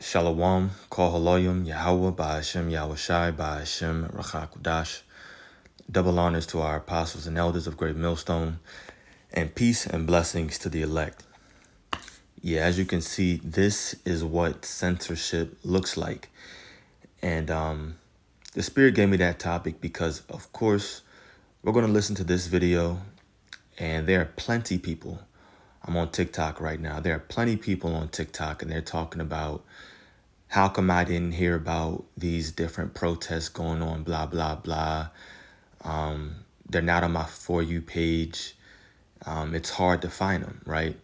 Shalom, Kol Haloyim, Yahweh, Ba'ashem, Yahushai, Ba'ashem, Rachakudash. Double honors to our apostles and elders of Great Millstone, and peace and blessings to the elect. Yeah, as you can see, this is what censorship looks like. And the Spirit gave me that topic because, of course, we're going to listen to this video, and there are plenty people. I'm on TikTok right now. There are plenty people on TikTok, and they're talking about how come I didn't hear about these different protests going on, blah, blah, blah. They're not on my For You page. It's hard to find them, right?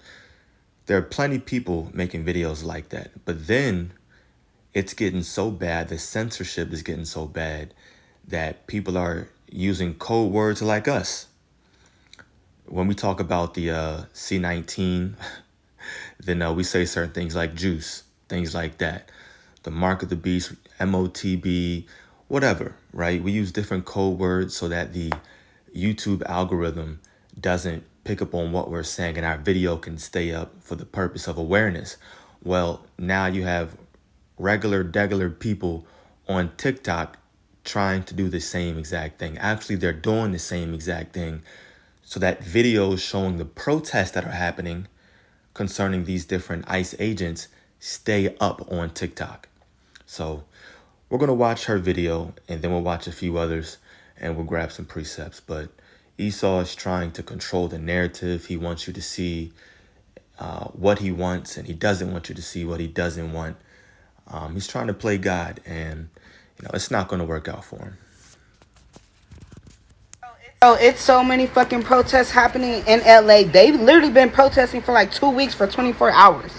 There are plenty of people making videos like that. But then it's getting so bad, the censorship is getting so bad that people are using code words like us. When we talk about the C19, then we say certain things like juice, things like that. The mark of the beast, MOTB, whatever, right? We use different code words so that the YouTube algorithm doesn't pick up on what we're saying and our video can stay up for the purpose of awareness. Well, now you have regular people on TikTok trying to do the same exact thing. Actually, they're doing the same exact thing so that videos showing the protests that are happening concerning these different ICE agents stay up on TikTok. So we're going to watch her video, and then we'll watch a few others, and we'll grab some precepts. But Esau is trying to control the narrative. He wants you to see what he wants, and he doesn't want you to see what he doesn't want. He's trying to play God, and it's not going to work out for him. Oh, it's so many fucking protests happening in LA. They've literally been protesting for like 2 weeks for 24 hours.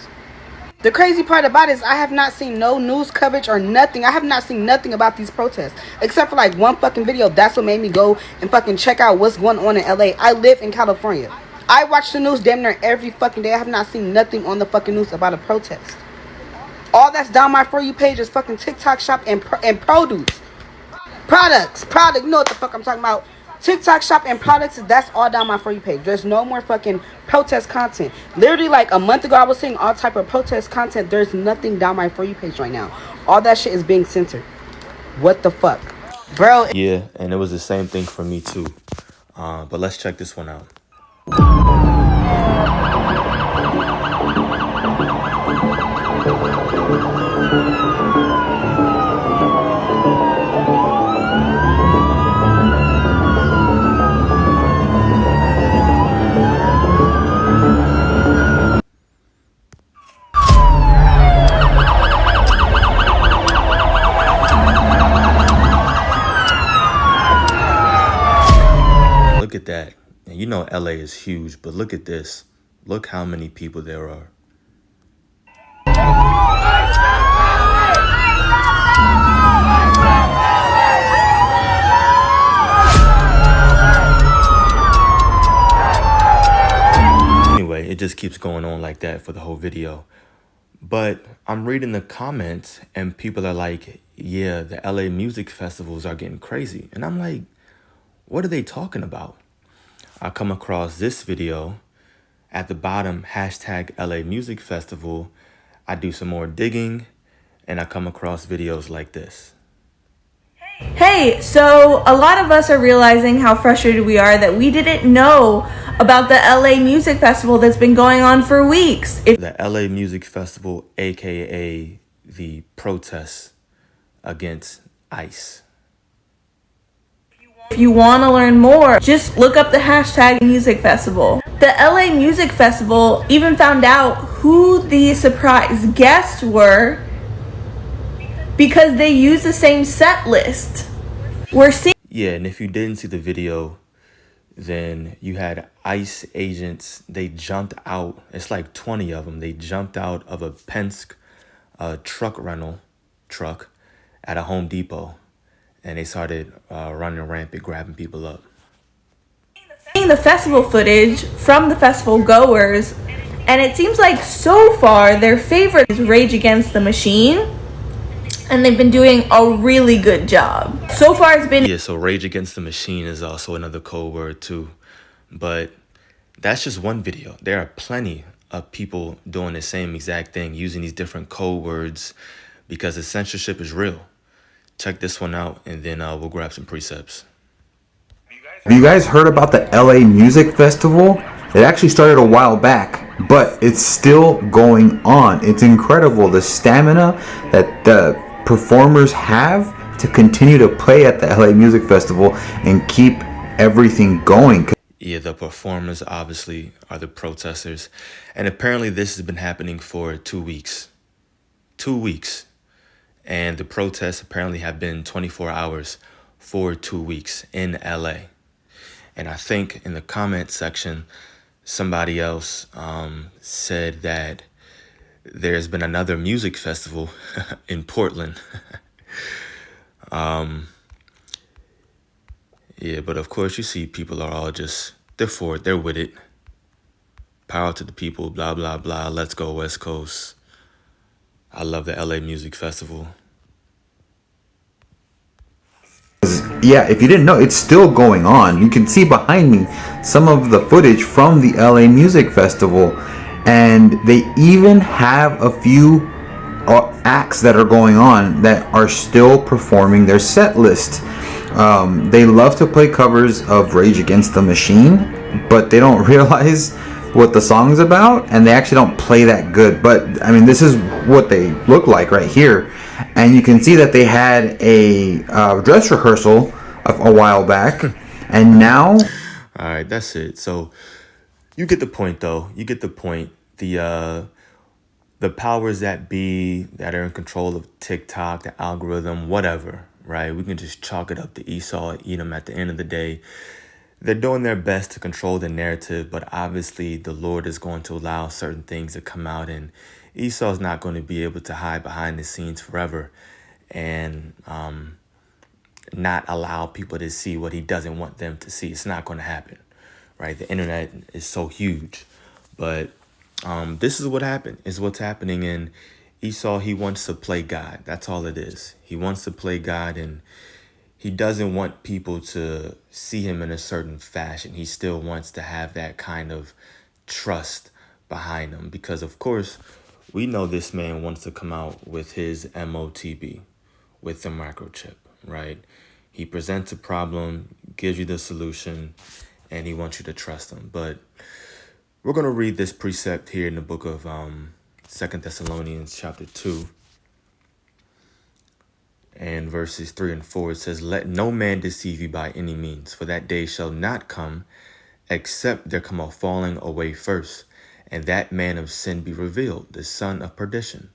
The crazy part about it is I have not seen no news coverage or nothing. I have not seen nothing about these protests except for like one fucking video. That's what made me go and fucking check out what's going on in LA. I live in California. I watch the news damn near every fucking day. I have not seen nothing on the fucking news about a protest. All that's down my For You page is fucking TikTok shop and produce. Product, you know what the fuck I'm talking about. TikTok shop and products, that's all down my For You page. There's no more fucking protest content. Literally like a month ago I was seeing all type of protest content. There's nothing down my For You page right now. All that shit is being censored. What the fuck, bro? Yeah, and it was the same thing for me too. But let's check this one out. Look at that. And you know LA is huge, but look at this. Look how many people there are. Anyway, it just keeps going on like that for the whole video. But I'm reading the comments and people are like, yeah, the LA music festivals are getting crazy. And I'm like, what are they talking about? I come across this video at the bottom, hashtag LA Music Festival. I do some more digging and I come across videos like this. Hey, so a lot of us are realizing how frustrated we are that we didn't know about the LA Music Festival that's been going on for weeks. The LA Music Festival, aka the protests against ICE. If you want to learn more, just look up the hashtag music festival. The LA Music Festival even found out who the surprise guests were because they use the same set list. Yeah, and if you didn't see the video, then you had ICE agents. They jumped out. It's like 20 of them. They jumped out of a Penske truck rental truck at a Home Depot. And they started running rampant, grabbing people up. Seeing the festival footage from the festival goers, and it seems like so far their favorite is Rage Against the Machine, and they've been doing a really good job. So far it's been... Yeah, so Rage Against the Machine is also another code word too. But that's just one video. There are plenty of people doing the same exact thing, using these different code words, because the censorship is real. Check this one out, and then we'll grab some precepts. Have you guys heard about the LA Music Festival? It actually started a while back, but it's still going on. It's incredible the stamina that the performers have to continue to play at the LA Music Festival and keep everything going. Yeah, the performers obviously are the protesters. And apparently this has been happening for 2 weeks. 2 weeks. And the protests apparently have been 24 hours for 2 weeks in LA. And I think in the comment section, somebody else said that there's been another music festival in Portland. Yeah, but of course you see people are all just, they're for it, they're with it. Power to the people, blah, blah, blah. Let's go West Coast. I love the LA Music Festival. Yeah, if you didn't know, it's still going on. You can see behind me some of the footage from the LA Music Festival, and they even have a few acts that are going on that are still performing their set list. They love to play covers of Rage Against the Machine, but they don't realize what the song's about, and they actually don't play that good. But I mean, this is what they look like right here, and you can see that they had a dress rehearsal a while back, and now. All right, that's it. So you get the point, though. You get the point. The powers that be that are in control of TikTok, the algorithm, whatever, right? We can just chalk it up to Esau, Edom at the end of the day. They're doing their best to control the narrative, but obviously the Lord is going to allow certain things to come out, and Esau's not going to be able to hide behind the scenes forever and not allow people to see what he doesn't want them to see. It's not going to happen, right? The internet is so huge, but this is what happened. Is what's happening. And Esau, he wants to play God. That's all it is. He wants to play God, and he doesn't want people to see him in a certain fashion. He still wants to have that kind of trust behind him, because of course we know this man wants to come out with his MOTB, with the microchip, right? He presents a problem, gives you the solution, and he wants you to trust him. But we're going to read this precept here in the book of 2 Thessalonians chapter 2 and verses 3 and 4. It says, "Let no man deceive you by any means, for that day shall not come, except there come a falling away first, and that man of sin be revealed, the son of perdition,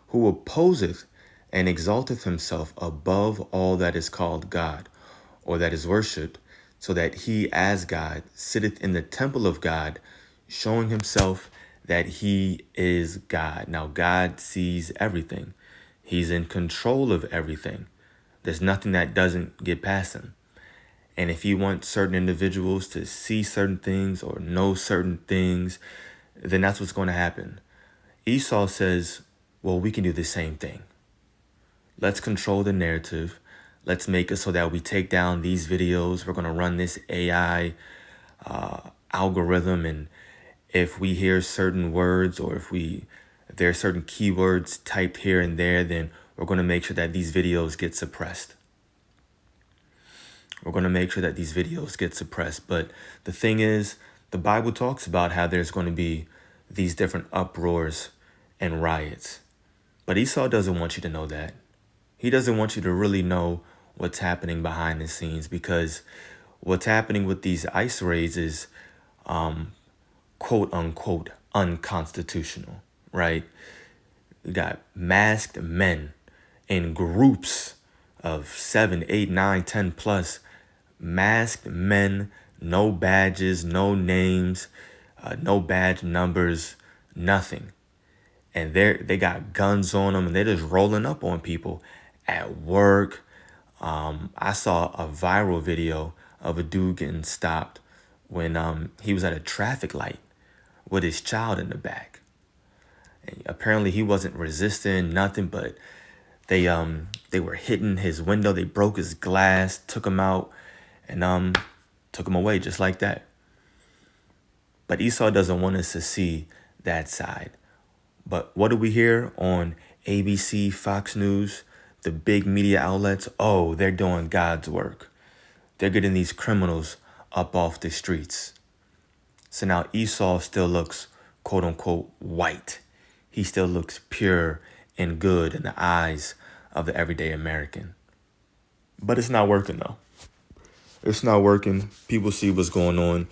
who opposeth and exalteth himself above all that is called God, or that is worshipped, so that he as God sitteth in the temple of God, showing himself that he is God." Now, God sees everything. He's in control of everything. There's nothing that doesn't get past him. And if you want certain individuals to see certain things or know certain things, then that's what's going to happen. Esau says, well, we can do the same thing. Let's control the narrative. Let's make it so that we take down these videos. We're going to run this AI algorithm, and if we hear certain words, or if there are certain keywords typed here and there, then we're going to make sure that these videos get suppressed. We're going to make sure that these videos get suppressed. But the thing is, the Bible talks about how there's going to be these different uproars and riots. But Esau doesn't want you to know that. He doesn't want you to really know what's happening behind the scenes, because what's happening with these ICE raids is quote unquote unconstitutional, right? You got masked men in groups of 7, 8, 9, 10 plus, masked men, no badges, no names, no badge numbers, nothing. And they got guns on them, and they're just rolling up on people at work. I saw a viral video of a dude getting stopped when he was at a traffic light with his child in the back. And apparently he wasn't resisting nothing, but they were hitting his window. They broke his glass, took him out, and took him away just like that. But Esau doesn't want us to see that side. But what do we hear on ABC, Fox News, the big media outlets? Oh, they're doing God's work. They're getting these criminals up off the streets. So now Esau still looks, quote unquote, white. He still looks pure and good in the eyes of the everyday American. But it's not working though. It's not working. People see what's going on,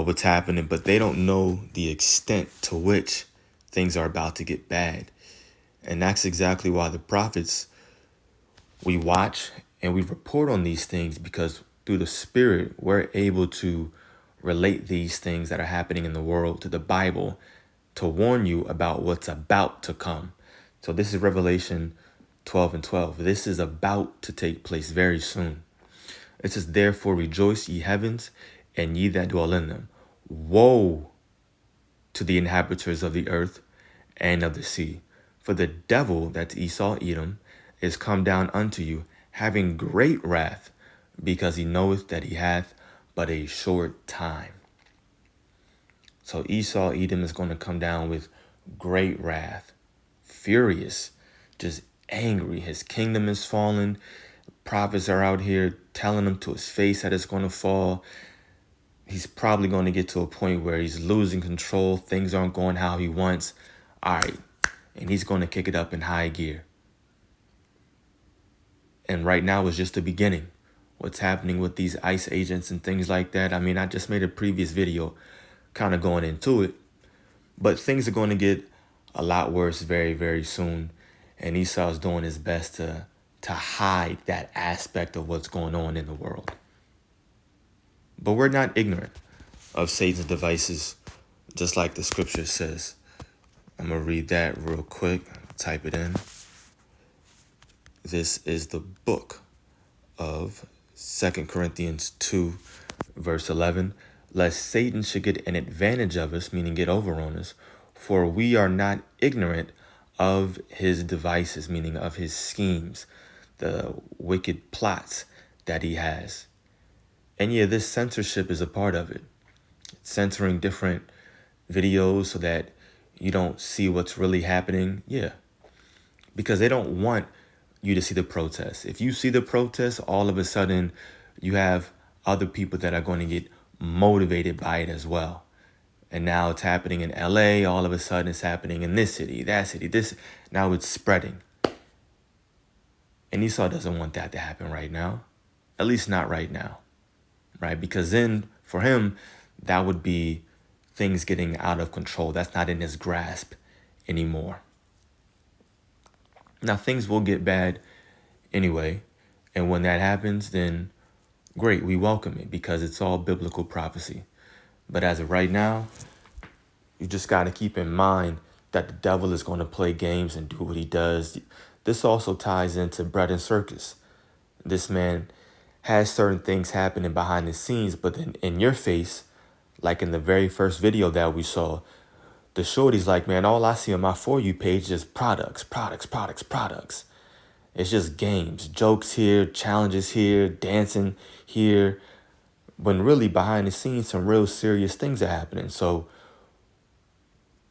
what's happening, but they don't know the extent to which things are about to get bad. And that's exactly why the prophets, we watch and we report on these things, because through the Spirit, we're able to relate these things that are happening in the world to the Bible to warn you about what's about to come. So this is Revelation 12:12. This is about to take place very soon. It says, therefore rejoice, ye heavens, and ye that dwell in them. Woe to the inhabitants of the earth and of the sea. For the devil, that's Esau, Edom, is come down unto you, having great wrath, because he knoweth that he hath but a short time. So Esau, Edom, is going to come down with great wrath, furious, just angry. His kingdom is fallen. Prophets are out here telling him to his face that it's going to fall. He's probably going to get to a point where he's losing control. Things aren't going how he wants. All right. And he's going to kick it up in high gear. And right now is just the beginning. What's happening with these ICE agents and things like that. I mean, I just made a previous video kind of going into it. But things are going to get a lot worse very, very soon. And Esau's doing his best to hide that aspect of what's going on in the world. But we're not ignorant of Satan's devices, just like the scripture says. I'm going to read that real quick. Type it in. This is the book of 2 Corinthians 2, verse 11. Lest Satan should get an advantage of us, meaning get over on us, for we are not ignorant of his devices, meaning of his schemes, the wicked plots that he has. And yeah, this censorship is a part of it. Censoring different videos so that you don't see what's really happening. Yeah. Because they don't want you to see the protests. If you see the protests, all of a sudden you have other people that are going to get motivated by it as well. And now it's happening in LA. All of a sudden it's happening in this city, that city, this. Now it's spreading. And Esau doesn't want that to happen right now. At least not right now. Right? Because then for him, that would be things getting out of control. That's not in his grasp anymore. Now, things will get bad anyway. And when that happens, then great, we welcome it because it's all biblical prophecy. But as of right now, you just got to keep in mind that the devil is going to play games and do what he does. This also ties into bread and circus. This man has certain things happening behind the scenes, but then in your face, like in the very first video that we saw, the shorty's like, man, all I see on my For You page is products. It's just games, jokes here, challenges here, dancing here. When really behind the scenes, some real serious things are happening. So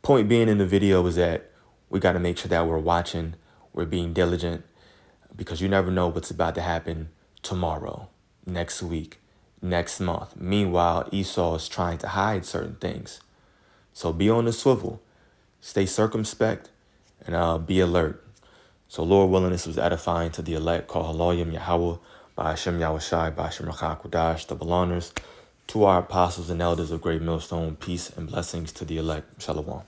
point being in the video is that we got to make sure that we're watching, we're being diligent, because you never know what's about to happen tomorrow, next week, next month. Meanwhile, Esau is trying to hide certain things. So be on the swivel, stay circumspect, and be alert. So Lord willing, this was edifying to the elect. Call Haloyim Yahweh, by Hashem Yahushai, by Hashem Rachakudash, double honors to our apostles and elders of Great Millstone. Peace and blessings to the elect. Shalom.